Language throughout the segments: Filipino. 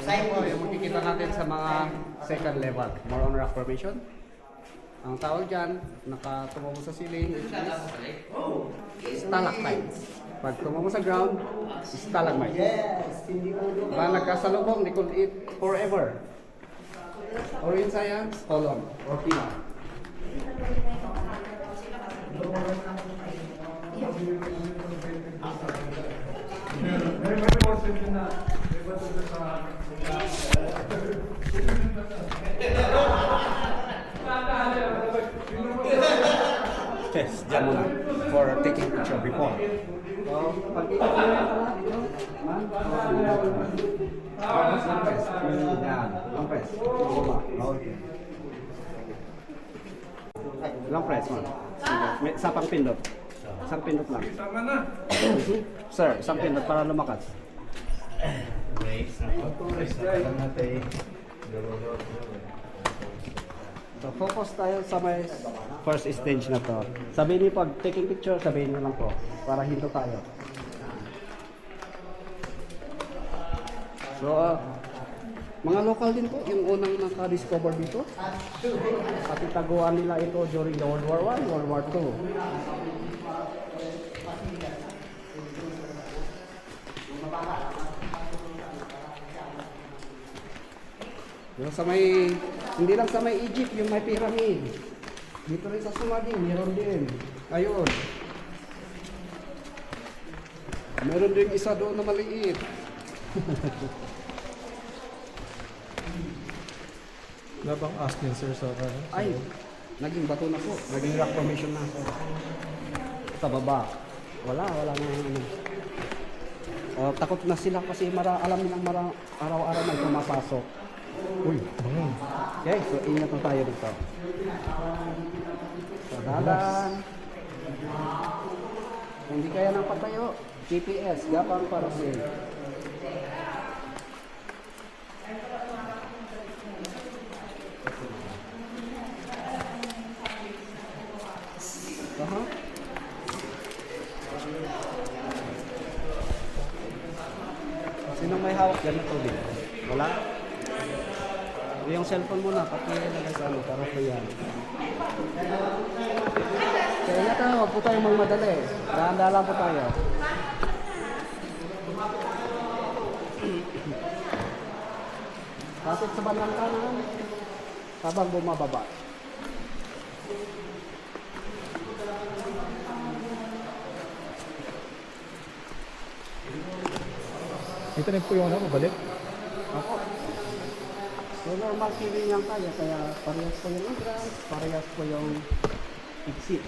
Ito po yung makikita natin sa mga second level. More on rock formation. Ang tawag dyan, nakatungo mo sa ceiling, which is stalactites. Pag tungo mo sa ground, stalagmite. Pag nagkasalubong, they call it forever. Or in science, column or pillar. Test, dyan muna, for taking picture before. So, pag ikot mo yung pala, dito, man, long press, yan, long press, okay. Long press, man. May sapang pindot. Isang pindot lang. Sir, isang pindot para lumakas. So, focus tayo sa may first stage na to. Sabihin niyo pag taking picture, sabihin niyo lang po para hinto tayo. So, mga local din po, yung unang naka-discover dito. At itaguan nila ito during the World War I, World War II. Yung sa may, hindi lang sa may Egypt, yung may pyramid. Dito rin sa Sumadin, meron din. Ayun. Meron din isa doon na maliit. Wala bang ask din sir sa ano? Ay, naging bato na po. Naging rock formation na. Sa baba. Wala na ano. Takot na sila kasi alam nilang araw-araw may pumapasok. Uy, bangin. Okay, so ingat na tayo dito. So, dadan. Kung hindi kaya ng patayo, GPS, gapang para sa Sinong may hawak dyan na tubig? Wala? Yung cellphone muna, pakilagay sa ano, para sa yan. Kaya nga tayo, huwag po tayong magmadali. Dahan-dahan po tayo. Kapit sa bandang kanan, habang bumababa. Ito na po yung ano, mabalik. Ako. So normal feeling lang tayo, kaya parehas po yung entrance, parehas po yung exit.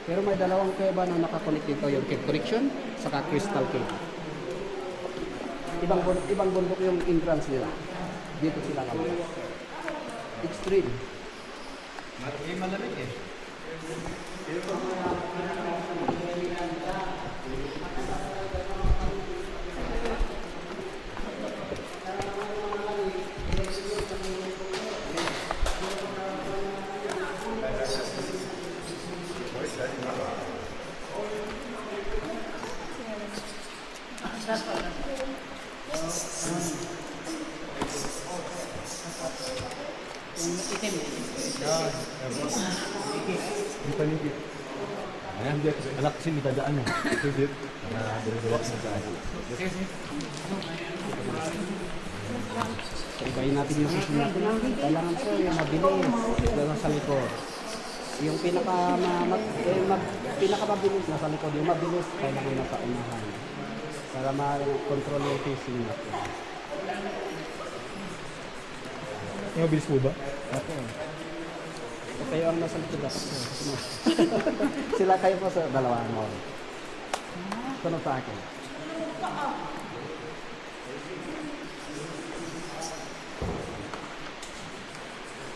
Pero may dalawang kuweba na nakakonect dito, yung cave correction, saka crystal cave. Ibang bundok yung entrance nila. Dito sila kami. Extreme. Malamig eh. Di pa nigit. Ayan, anak kasi may dadaan eh. Ito dit. Dire-diretso sa tayo. So ibayin natin yung system natin. Kailangan po yung mabilis. Doon sa likod. Yung pinakamabilis nasa likod. Yung mabilis, kailangan nasa unahan. Para ma-control yung facing natin. Yung mabilis po ba? Okay. So kayo ang nasa likod dapat. Sila kayo po sa dalawa mo. Sunod sa akin.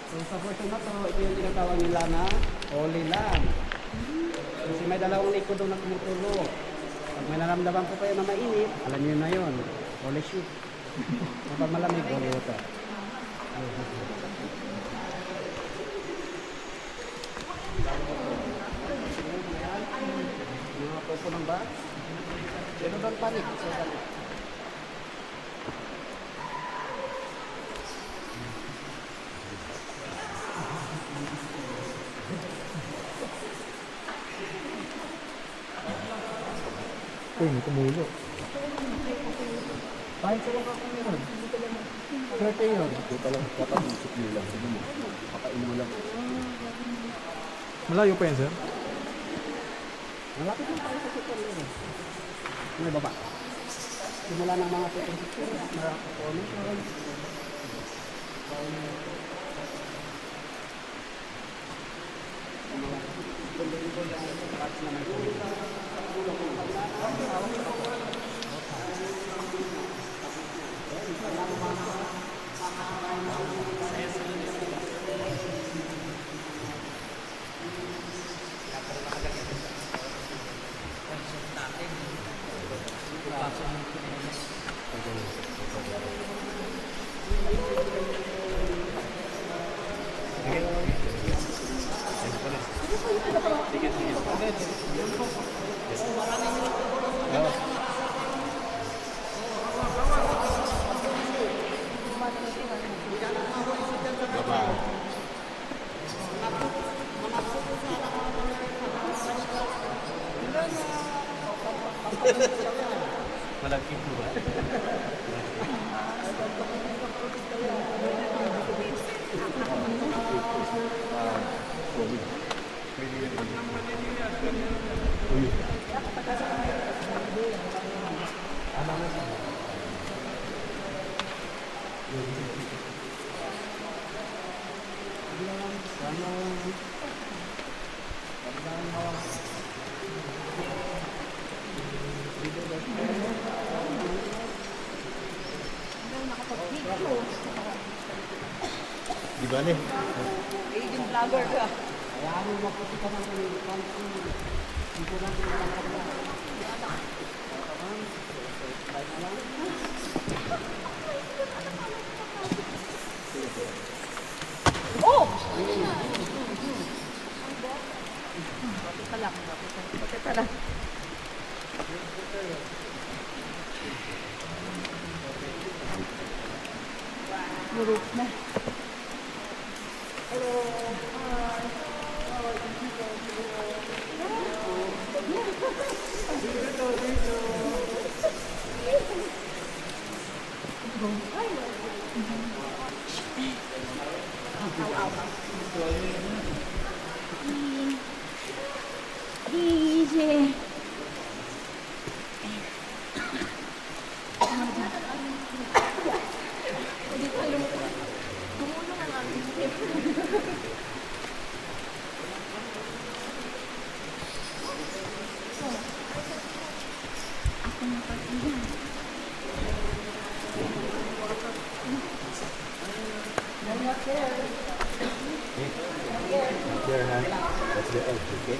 So sa portion na to, ito yung tinatawag nila na Holy Land. Kasi may dalawang likod doon na tumutulog. Pag may naramdaman po kayo na mainit, alam niyo na yun. Holy shit. Kapag malamig, holy water. Mga popo ng bat. Pero don't panic. So, May tumulo. Kahit sa mga kung yun. Swerte yun. Ito lang, dapat isip nyo lang. Sige mo. Pakain mo lang. Malayo pa yan, sir? Malapit lang tayo sa second level. May baba. Simula ng mga second sector. Formation. Malagkit mo ba? Di ba nih? Aging vlogger ka. Oh! Bakit pala? Bakit pala? Murot na. Easy. There, huh? That's the edge, okay?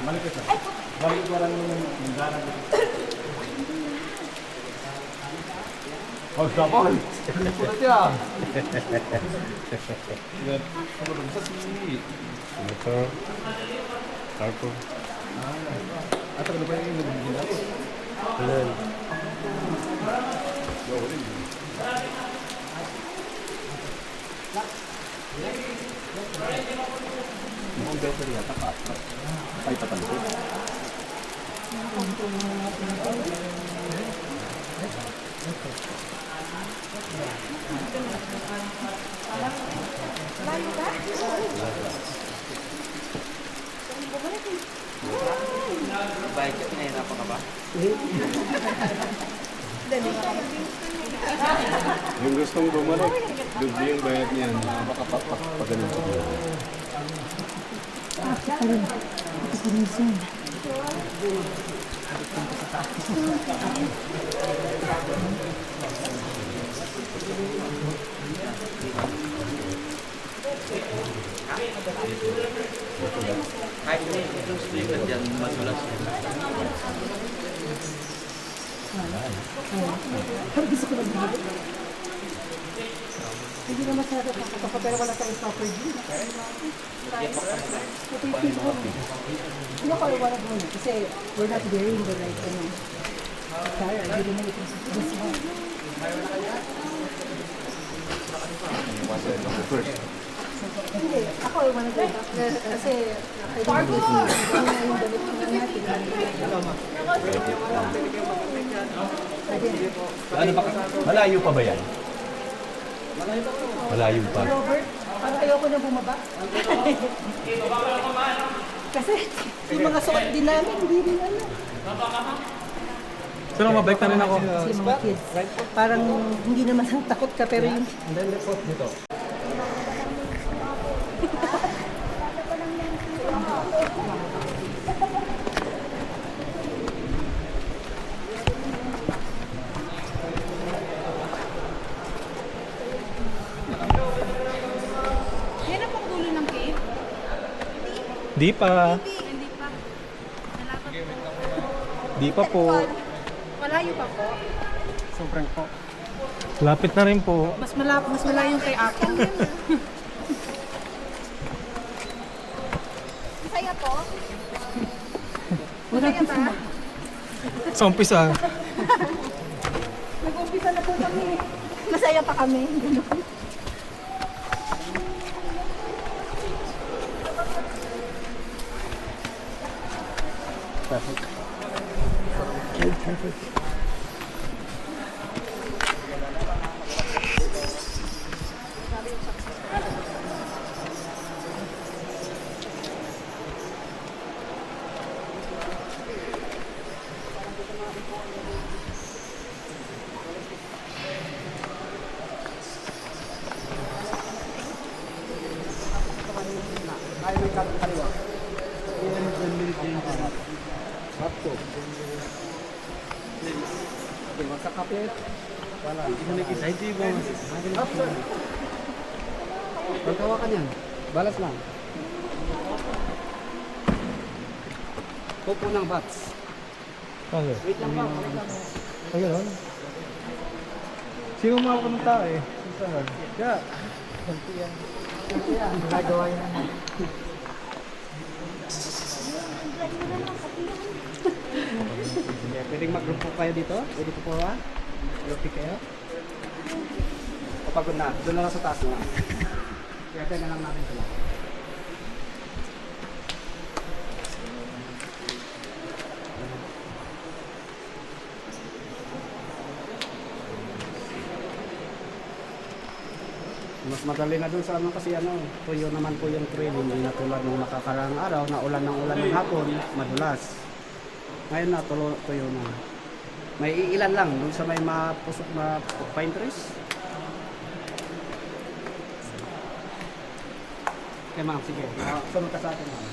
Balik ka. Balik ko lang yung manggaran. Oh, sabay. Pulat yan. Ano ba sa sini? Ito. Ako. At ano ba yung ginagawa? Helal. Mukhang better yata ka. Ay, patalito. Baik, pinahirapan ka ba? Dali nga. Yung gustong bumalik, dubi yung bayad niyan. Makapagpagaling ko. Hindi na masyado kakatawa pero wala tayong proper view. Ano ko iwan mo na? Kasi we're not wearing the right ano. Sorry, I didn't know it was this one. Hindi, ako iwan na kasi I don't know yung damit ko na natin. Ano pa? Malayo pa ba yan? Malayo pa. Robert, parang ayoko na bumaba. Kasi yung mga suot din namin, hindi rin ano. Sino mabalik na rin ako? Kasi yung mga kids, parang hindi naman ang takot ka pero yung And then let's put dito. Yan ang pang dulo ng cave? Di pa. Hindi pa. Nalapat po. Di pa po. Malayo pa po. Sobrang po. Lapit na rin po. Mas malayo yung kay Ako. Masaya po? Masaya ba? Sa umpisa. nag-umpisa na po kami. Masaya pa kami. Ganun. Ay, may kaliwa. Sakto. Okay, magkakapit. Wala. Up, sir. Pagkawa ka niyan. Balas lang. Pupo ng bats. Ano? Wait lang pa. Wait lang. Ay, gano'n? Sino mga pumunta eh? Saan? Kaya. Yan. Nagawa yan. Okay, pwedeng mag-group kayo dito? Pwede po po ba? Group kayo? Kapagod na, doon na lang sa taas na. Kaya tayo na lang natin sila. Mas madali na dun sa ano kasi ano, tuyo naman po yung trail, hindi na tulad ng nakakaraang araw na ulan ng hapon, madulas. Ngayon na tuyo na. May iilan lang dun sa may mapusok na pine trees. Okay ma'am, sige. Sunod ka sa atin ma'am.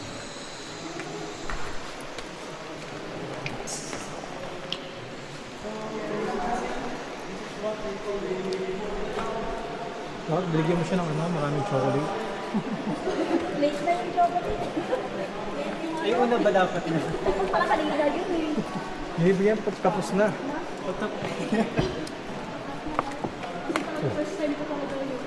Bakit binigyan mo siya ng ano, maraming chocolate? Late na yung chocolate. Ay, una ba dapat na? Parang kanina yun eh. Binibigyan po, tapos na. First time ko talaga yun.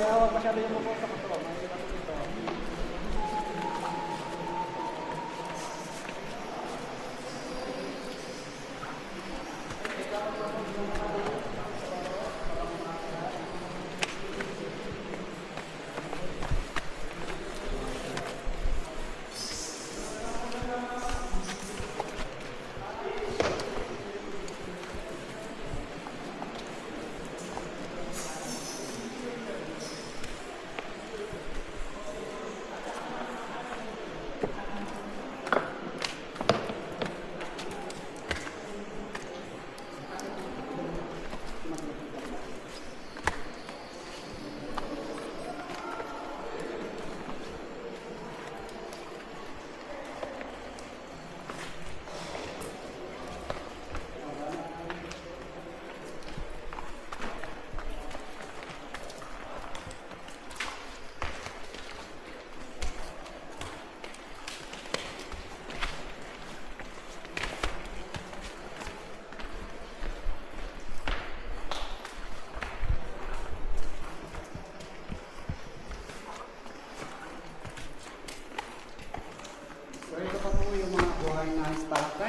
Kaya huwag masyado yung mukha sa kato. Makikita ko dito.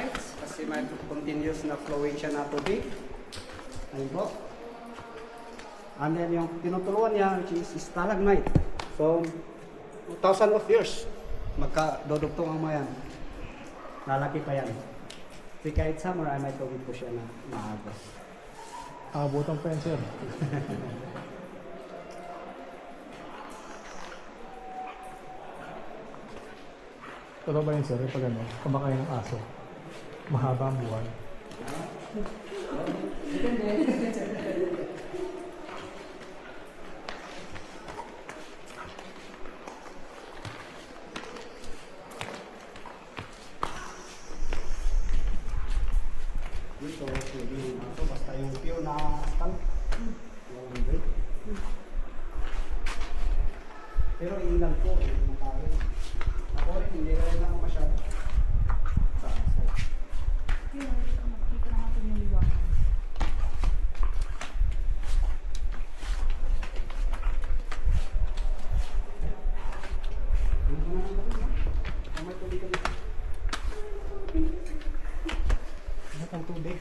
stalactites kasi may continuous na flowing siya na tubig. Ayun po. And then yung tinutuluan niya which is stalagmite. So, 1,000 of years magkadodugtong ang mayan. Lalaki pa yan. Kasi kahit summer ay may tubig po siya na maagos. Abutan pa yan, sir. Totoo ba yun, sir? Pag ano, kumakain ng aso, mahaba ang buwan. Dito, pwede yung aso, basta yung pure na astal. Walang break. Pero ilan po, yung makain. Ako rin, hindi rin ako masyado. Sa aso. Makikita natin yung liwanag. May tubig kami. Ano pang tubig?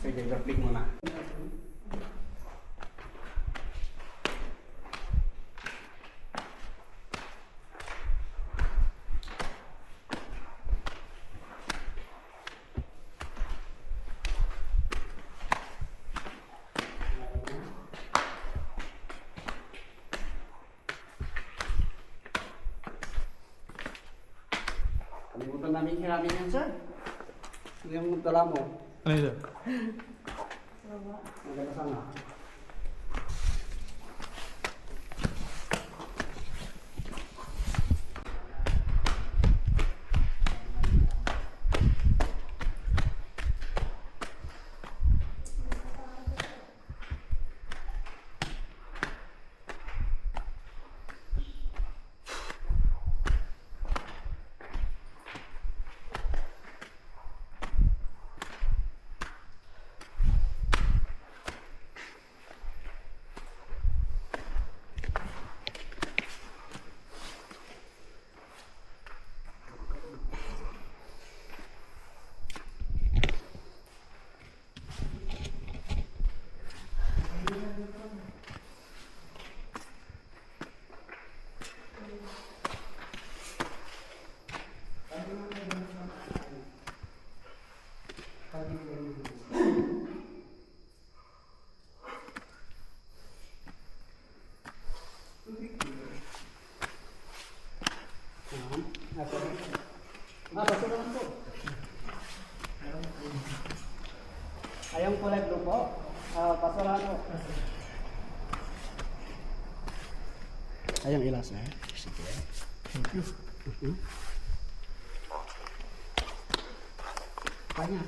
Sige, garpling mo na. Kalimutan namin hiramin yan, sir. Yung dala mo. Ano yun, sir? Maganda sana. Basurahan po. Ayong kulay blue po. Basurahan po. Ayong ilas eh. Sige. Thank you. Tanya.